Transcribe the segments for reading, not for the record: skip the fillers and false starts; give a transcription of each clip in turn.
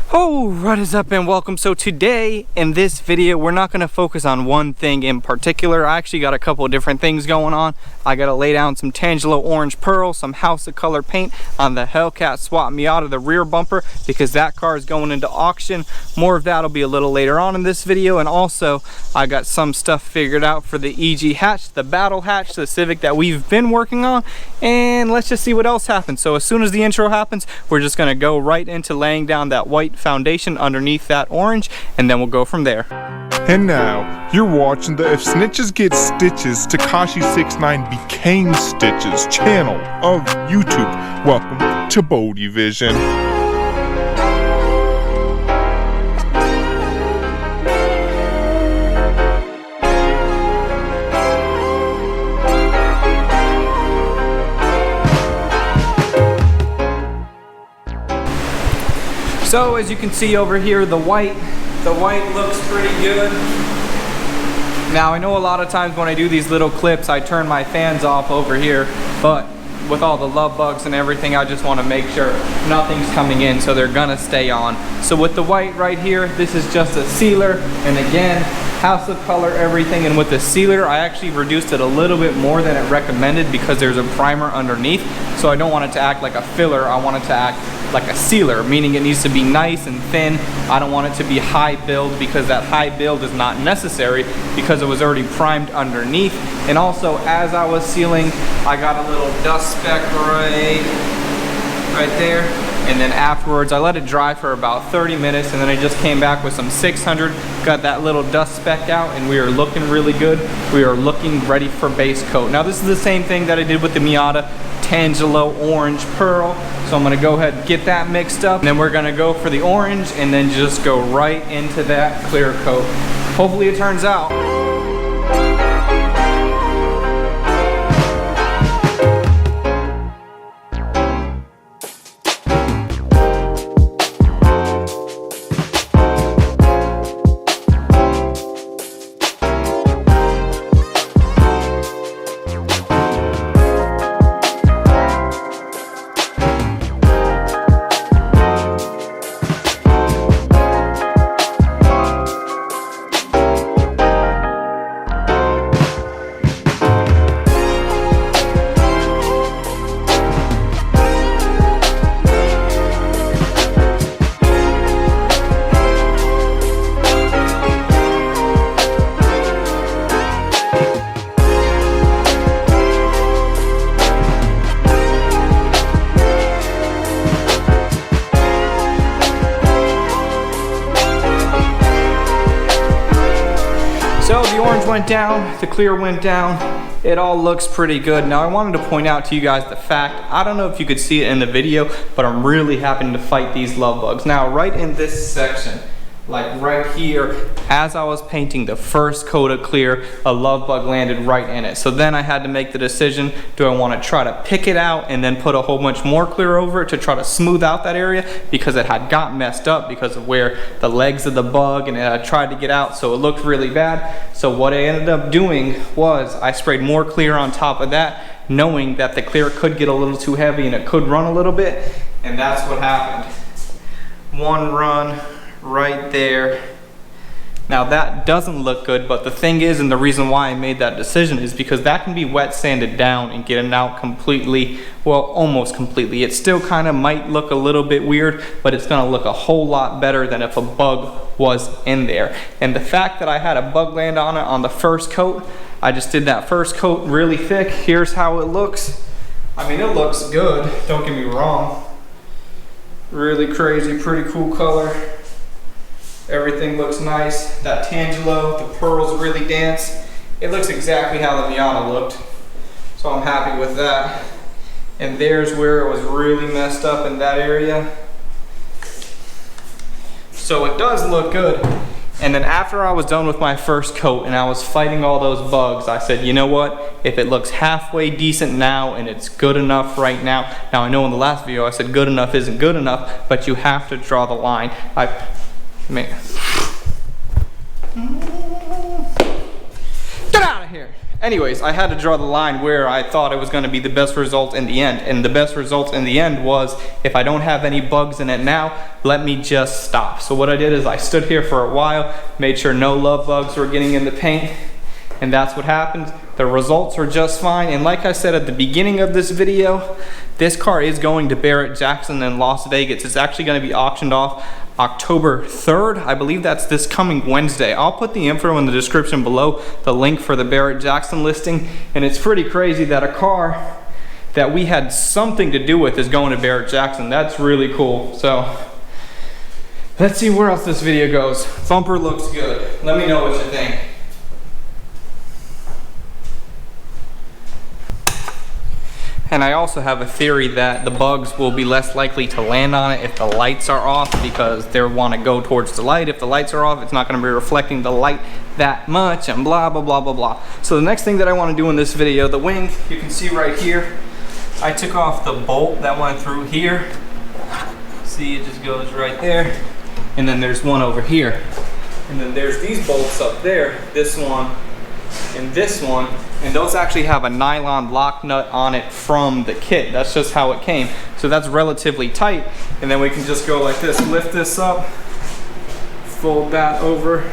Oh, what is up and welcome. So today in this video we're not going to focus on one thing in particular. I actually got a couple of different things going on. I got to lay down some Tangelo orange pearl, some House of Color paint on the Hellcat swap Miata, the rear bumper, because that car is going into auction. More of that will be a little later on in this video. And also I got some stuff figured out for the EG hatch, the battle hatch, the Civic that we've been working on, and let's just see what else happens. So as soon as the intro happens, we're just going to go right into laying down that white foundation underneath that orange, and then we'll go from there. And now, you're watching the If Snitches Get Stitches, Tekashi69 Became Stitches channel of YouTube. Welcome to BodeVision. So as you can see over here, the white looks pretty good. Now I know a lot of times when I do these little clips, I turn my fans off over here, but with all the love bugs and everything, I just want to make sure nothing's coming in, so they're gonna stay on. So with the white right here, this is just a sealer, and again, House of Color everything. And with the sealer, I actually reduced it a little bit more than it recommended because there's a primer underneath, so I don't want it to act like a filler. I want it to act like a sealer, meaning it needs to be nice and thin. I don't want it to be high build, because that high build is not necessary because it was already primed underneath. And also, as I was sealing, I got a little dust speck right there, and then afterwards I let it dry for about 30 minutes, and then I just came back with some 600, got that little dust speck out, and we are looking really good. We are looking ready for base coat. Now this is the same thing that I did with the Miata, Tangelo orange pearl. So I'm gonna go ahead and get that mixed up, and then we're gonna go for the orange and then just go right into that clear coat. Hopefully it turns out. So the orange went down, the clear went down, it all looks pretty good. Now I wanted to point out to you guys the fact, I don't know if you could see it in the video, but I'm really having to fight these love bugs. Now right in this section, like right here, as I was painting the first coat of clear, a love bug landed right in it. So then I had to make the decision, do I want to try to pick it out and then put a whole bunch more clear over it to try to smooth out that area, because it had got messed up because of where the legs of the bug, and I tried to get out, so it looked really bad. So what I ended up doing was I sprayed more clear on top of that, knowing that the clear could get a little too heavy and it could run a little bit, and that's what happened. One run right there. Now that doesn't look good, but the thing is, and the reason why I made that decision, is because that can be wet sanded down and get it out completely, well, almost completely. It still kind of might look a little bit weird, but it's gonna look a whole lot better than if a bug was in there. And the fact that I had a bug land on it on the first coat, I just did that first coat really thick. Here's how it looks. I mean, it looks good, don't get me wrong. Really crazy, pretty cool color. Everything looks nice. That Tangelo, the pearls really dance. It looks exactly how the Miata looked. So I'm happy with that. And there's where it was really messed up in that area. So it does look good. And then after I was done with my first coat and I was fighting all those bugs, I said, you know what? If it looks halfway decent now and it's good enough right now. Now I know in the last video I said good enough isn't good enough, but you have to draw the line. Man. Get out of here. Anyways, I had to draw the line where I thought it was going to be the best result in the end. And the best result in the end was, if I don't have any bugs in it now, let me just stop. So what I did is I stood here for a while, made sure no love bugs were getting in the paint, and that's what happened. The results were just fine. And like I said at the beginning of this video, this car is going to Barrett-Jackson in Las Vegas. It's actually going to be auctioned off October 3rd. I believe that's this coming Wednesday. I'll put the info in the description below, the link for the Barrett-Jackson listing. And it's pretty crazy that a car that we had something to do with is going to Barrett-Jackson. That's really cool. So let's see where else this video goes. Bumper looks good. Let me know what you think. And I also have a theory that the bugs will be less likely to land on it if the lights are off, because they want to go towards the light. If the lights are off, it's not going to be reflecting the light that much, and blah, blah, blah, blah, blah. So the next thing that I want to do in this video, the wing, you can see right here, I took off the bolt that went through here. See, it just goes right there. And then there's one over here. And then there's these bolts up there, this one and this one. And those actually have a nylon lock nut on it from the kit. That's just how it came. So that's relatively tight. And then we can just go like this, lift this up, fold that over.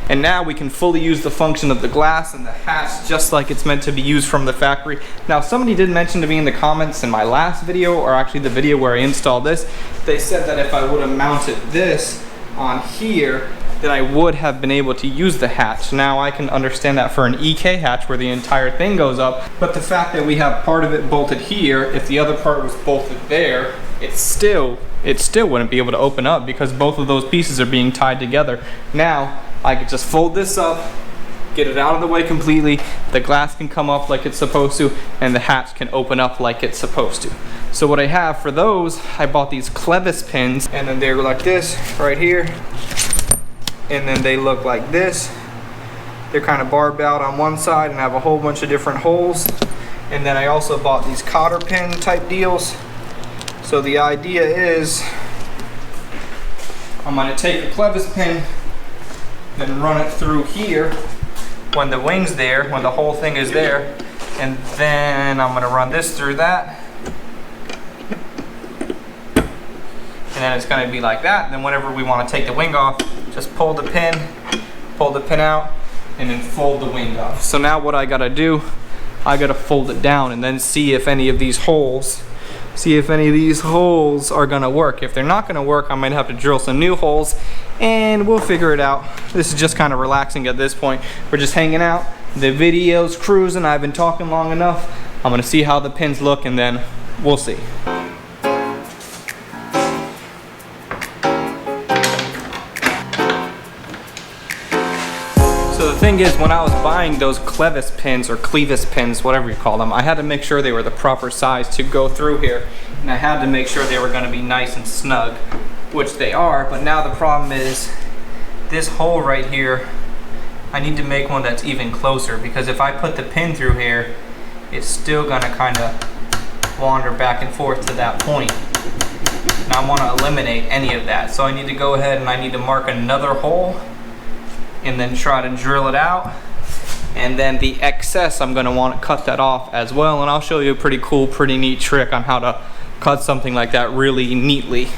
And now we can fully use the function of the glass and the hatch just like it's meant to be used from the factory. Now, somebody did mention to me in the comments in my last video, or actually the video where I installed this, they said that if I would have mounted this on here, then I would have been able to use the hatch. Now I can understand that for an EK hatch where the entire thing goes up, but the fact that we have part of it bolted here, if the other part was bolted there, it still wouldn't be able to open up because both of those pieces are being tied together. Now I could just fold this up, get it out of the way completely, the glass can come up like it's supposed to, and the hatch can open up like it's supposed to. So what I have for those, I bought these clevis pins, and then they're like this right here. And then they look like this. They're kind of barbed out on one side and have a whole bunch of different holes. And then I also bought these cotter pin type deals. So the idea is, I'm going to take a clevis pin, then run it through here when the wing's there, when the whole thing is there, and then I'm going to run this through that. And then it's going to be like that. And then whenever we want to take the wing off, just pull the pin out, and then fold the wing off. So now what I gotta do, I gotta fold it down and then see if any of these holes are gonna work. If they're not gonna work, I might have to drill some new holes, and we'll figure it out. This is just kind of relaxing at this point. We're just hanging out. The video's cruising. I've been talking long enough. I'm gonna see how the pins look, and then we'll see. So the thing is, when I was buying those clevis pins, or clevis pins, whatever you call them, I had to make sure they were the proper size to go through here. And I had to make sure they were going to be nice and snug, which they are. But now the problem is, this hole right here, I need to make one that's even closer, because if I put the pin through here, it's still going to kind of wander back and forth to that point. And I want to eliminate any of that. So I need to go ahead and I need to mark another hole, and then try to drill it out. And then the excess, I'm gonna want to cut that off as well. And I'll show you a pretty cool, pretty neat trick on how to cut something like that really neatly.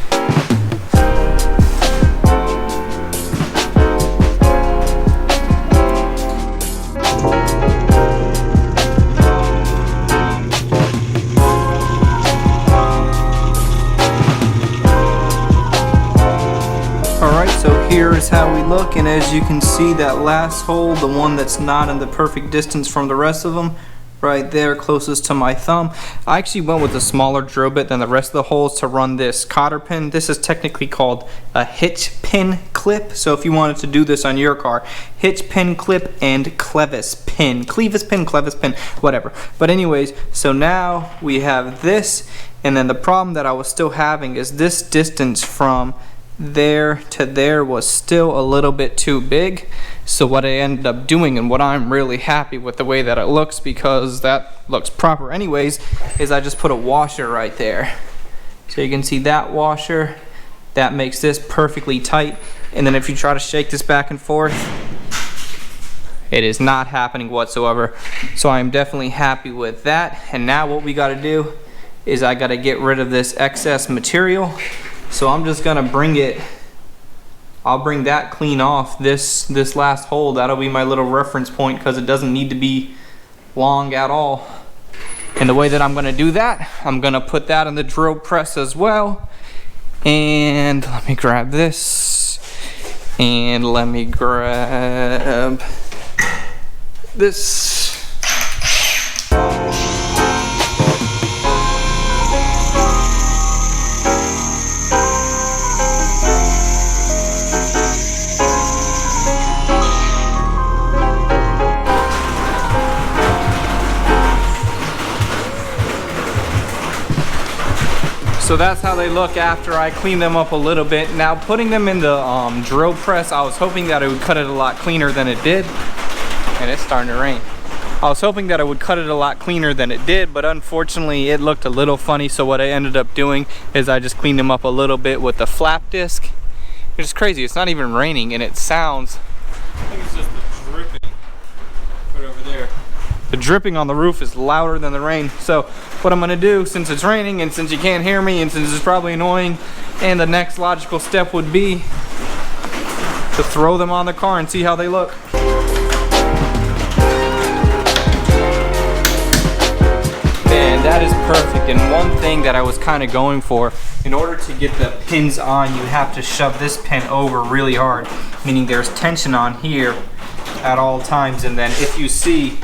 Here's how we look, and as you can see, that last hole, the one that's not in the perfect distance from the rest of them, right there closest to my thumb, I actually went with a smaller drill bit than the rest of the holes to run this cotter pin. This is technically called a hitch pin clip, so if you wanted to do this on your car, hitch pin clip and clevis pin, whatever. But anyways, so now we have this, and then the problem that I was still having is this distance from there to there was still a little bit too big. So what I ended up doing, and what I'm really happy with the way that it looks, because that looks proper anyways, is I just put a washer right there. So you can see that washer, that makes this perfectly tight. And then if you try to shake this back and forth, It is not happening whatsoever. So I'm definitely happy with that. And now what we got to do is I got to get rid of this excess material. So I'm just gonna I'll bring that clean off this last hole. That'll be my little reference point because it doesn't need to be long at all. And the way that I'm gonna do that, I'm gonna put that in the drill press as well. And let me grab this. And let me grab this. So that's how they look after I clean them up a little bit. Now putting them in the drill press, I was hoping that it would cut it a lot cleaner than it did. And it's starting to rain. I was hoping that it would cut it a lot cleaner than it did, but unfortunately it looked a little funny. So what I ended up doing is I just cleaned them up a little bit with the flap disc. It's crazy, it's not even raining and it sounds, I think it's just the dripping right over there. The dripping on the roof is louder than the rain. So what I'm gonna do, since it's raining and since you can't hear me and since it's probably annoying, and the next logical step would be to throw them on the car and see how they look. Man, that is perfect. And one thing that I was kind of going for, in order to get the pins on, you have to shove this pin over really hard, meaning there's tension on here at all times. And then if you see,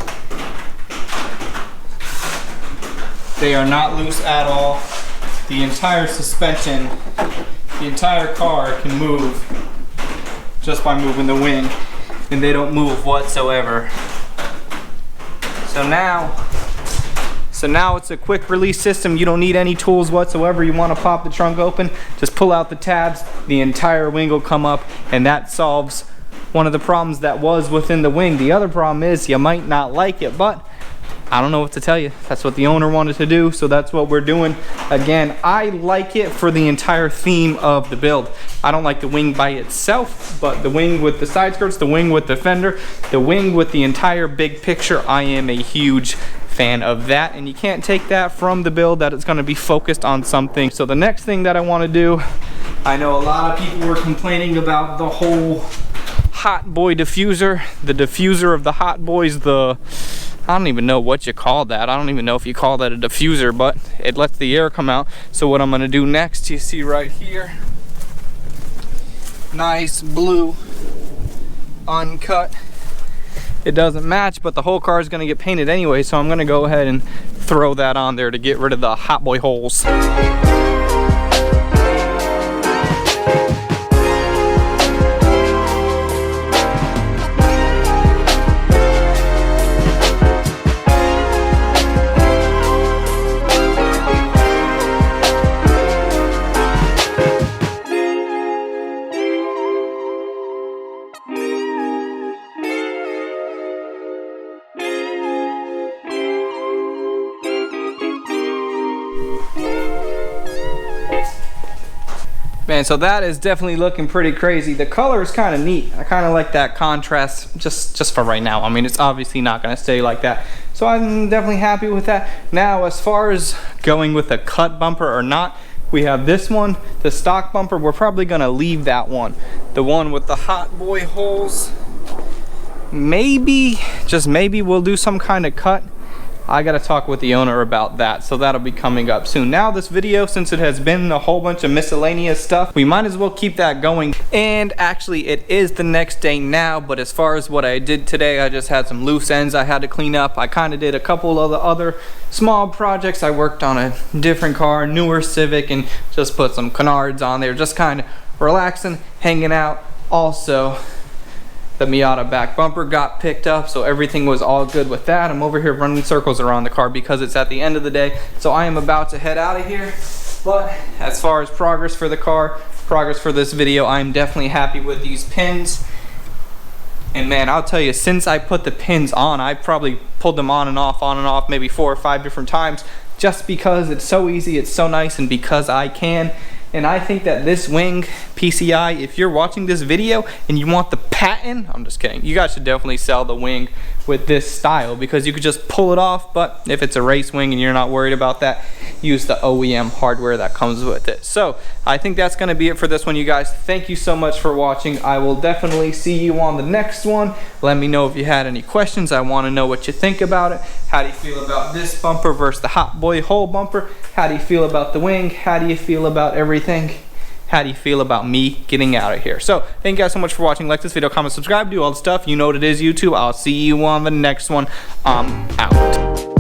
they are not loose at all. The entire suspension, the entire car can move just by moving the wing, and they don't move whatsoever. So now it's a quick release system. You don't need any tools whatsoever. You want to pop the trunk open, just pull out the tabs, the entire wing will come up, and that solves one of the problems that was within the wing. The other problem is you might not like it, but I don't know what to tell you. That's what the owner wanted to do, so that's what we're doing. Again, I like it for the entire theme of the build. I don't like the wing by itself, but the wing with the side skirts, the wing with the fender, the wing with the entire big picture, I am a huge fan of that, and you can't take that from the build, that it's going to be focused on something. So the next thing that I want to do, I know a lot of people were complaining about the whole hot boy diffuser, the diffuser of the hot boys, I don't even know what you call that. I don't even know if you call that a diffuser, but it lets the air come out. So what I'm gonna do next, you see right here, nice blue, uncut. It doesn't match, but the whole car is gonna get painted anyway, so I'm gonna go ahead and throw that on there to get rid of the hot boy holes. Man, so that is definitely looking pretty crazy. The color is kind of neat. I kind of like that contrast just for right now. I mean, it's obviously not going to stay like that. So I'm definitely happy with that. Now, as far as going with a cut bumper or not, we have this one, the stock bumper. We're probably going to leave that one. The one with the hot boy holes. Maybe, just maybe we'll do some kind of cut. I gotta talk with the owner about that, so that'll be coming up soon. Now this video, since it has been a whole bunch of miscellaneous stuff, we might as well keep that going. And actually it is the next day now, but as far as what I did today, I just had some loose ends I had to clean up. I kind of did a couple of the other small projects. I worked on a different car, newer Civic, and just put some canards on there, just kind of relaxing, hanging out. Also, the Miata back bumper got picked up, so everything was all good with that. I'm over here running circles around the car because it's at the end of the day, so I am about to head out of here. But as far as progress for the car, progress for this video, I'm definitely happy with these pins. And man, I'll tell you, since I put the pins on, I probably pulled them on and off maybe 4 or 5 different times, just because it's so easy, it's so nice, and because I can. And I think that this wing, PCI, if you're watching this video and you want the patent, I'm just kidding, you guys should definitely sell the wing with this style, because you could just pull it off. But if it's a race wing and you're not worried about that, use the OEM hardware that comes with it. So I think that's going to be it for this one, you guys. Thank you so much for watching. I will definitely see you on the next one. Let me know if you had any questions. I want to know what you think about it. How do you feel about this bumper versus the Hot Boy hole bumper? How do you feel about the wing? How do you feel about everything? How do you feel about me getting out of here? So thank you guys so much for watching. Like this video, comment, subscribe, do all the stuff. You know what it is, YouTube. I'll see you on the next one. I'm out.